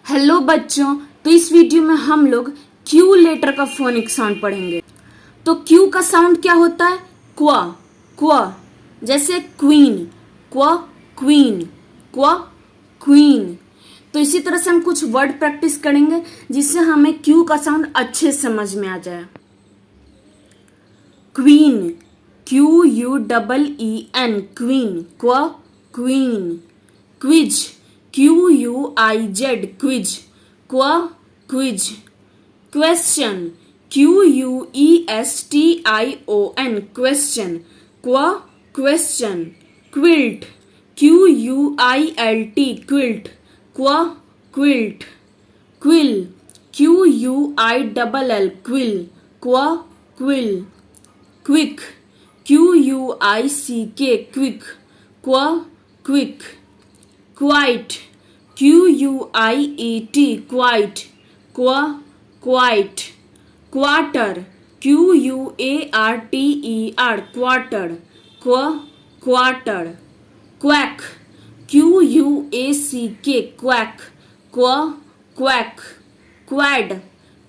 Hello बच्चों, तो इस वीडियो में हम लोग क्यू लेटर का फोनिक साउंड पढ़ेंगे। तो क्यू का साउंड क्या होता है? क्वा क्वा। जैसे क्वीन, क्वा क्वीन, क्वा क्वीन। तो इसी तरह से हम कुछ वर्ड प्रैक्टिस करेंगे जिससे हमें क्यू का साउंड अच्छे से समझ में आ जाए। क्वीन, QUEEN, क्वीन, क्वा क्वीन। क्विज, QUIZ, क्विज, क्वा क्विज। क्वेश्चन, QUESTION, क्वेश्चन, क्वा क्वेश्चन। क्विल्ट, QUILT, क्विल्ट, क्वा क्विल्ट। क्विल, QUILL, क्विल, क्वा क्विल। क्विक, QUICK, क्विक, क्वा क्विक। क्वाइट, QUIET, क्वाइट, क्वा क्वाइट। क्वार्टर, QUARTER, क्वार्टर, क्वा quarter. Quack, QUACK, quack, क्वा quack. Quad,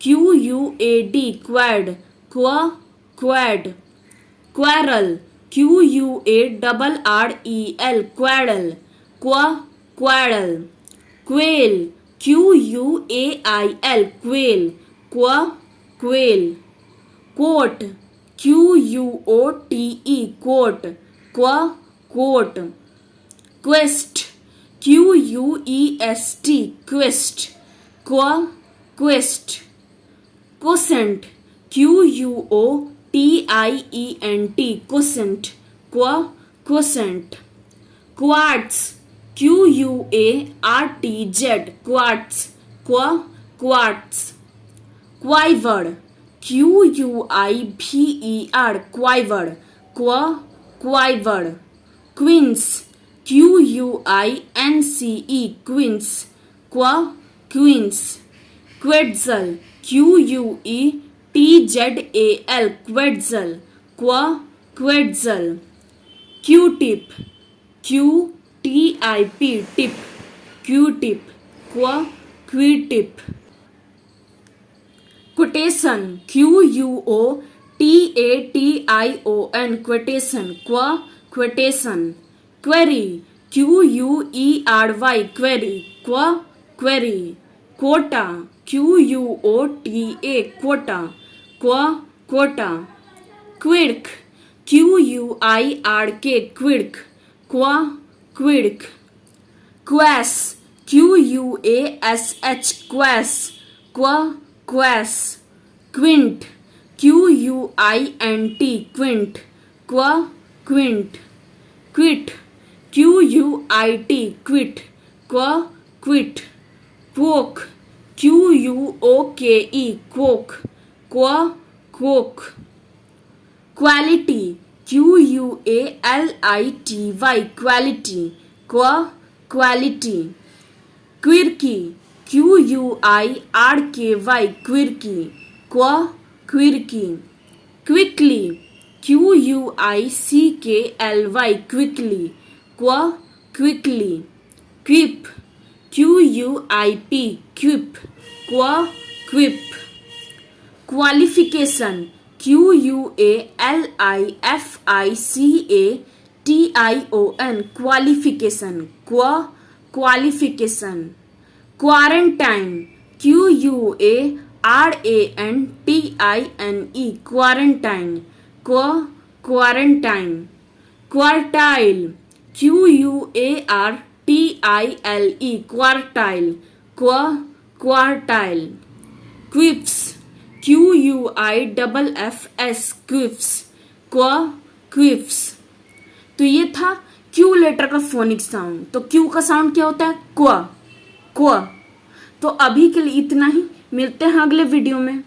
QUAD, quad, क्वा quad. क्वैरल, QUARREL, क्वैरल, क्वा क्वैरल। Quail, QUAIL, quail, क्वा quail. Coat, QUOTE, coat, क्वा coat. Quest, QUEST, quest, क्वा quest. Quotient, QUOTIENT, quotient, क्वा quotient. Quartz, QUARTZ, quartz, क्वा quartz. क्वाइवर, QUIVER, क्वाइवर, क्वा क्वाइवर। Queen's, QUINCE, queen's, क्वा क्वींस। क्वेट्जल, QUETZAL, क्वेट्जल, क्वा क्वेट्जल। क्यूटिप, QTIP, टिप, क्यूटिप, क्वा क्वीटिप। क्वोटेशन, QUOTATION, क्वोटेशन, क्वा क्वोटेशन। क्वेरी, QUERY, क्वेरी, क्वा क्वेरी। क्वोटा, QUOTA, क्वोटा, क्वा क्वोटा। क्विर्क, QUIRK, क्विर्क, क्वा क्विर्क। क्वैश, QUASH, क्वैश, क्वा क्वैश। क्विंट, QUINT, क्विंट, क्वा क्विंट। क्विट, QUIT, क्विट, क्वा क्विट। क्वोक, QUOKE, क्वोक, क्वा क्वोक। क्वालिटी, QUALITY, क्वालिटी, क्वा क्वालिटी। क्विर्की, QUIRKY, क्विर्की, क्वा क्विर्की। क्विकली, QUICKLY, क्विकली, क्वा क्विकली। क्विप, QUIP, क्विप, क्वा क्विप। क्वालिफिकेशन, QUALIFICATION, क्वालिफिकेशन, क्वा क्वालिफिकेशन। क्वारंटाइन, QUARANTINE, क्वारंटाइन, क्वा क्वारंटाइन। क्वार्टाइल, QUARTILE, क्वार्टाइल, क्वा क्वार्टाइल। क्विप्स, QUIFFS, क्विप्स, क्वा क्विप्स। तो ये था क्यू लेटर का फोनिक साउंड। तो क्यू का साउंड क्या होता है? क्वा क्वा। तो अभी के लिए इतना ही, मिलते हैं अगले वीडियो में।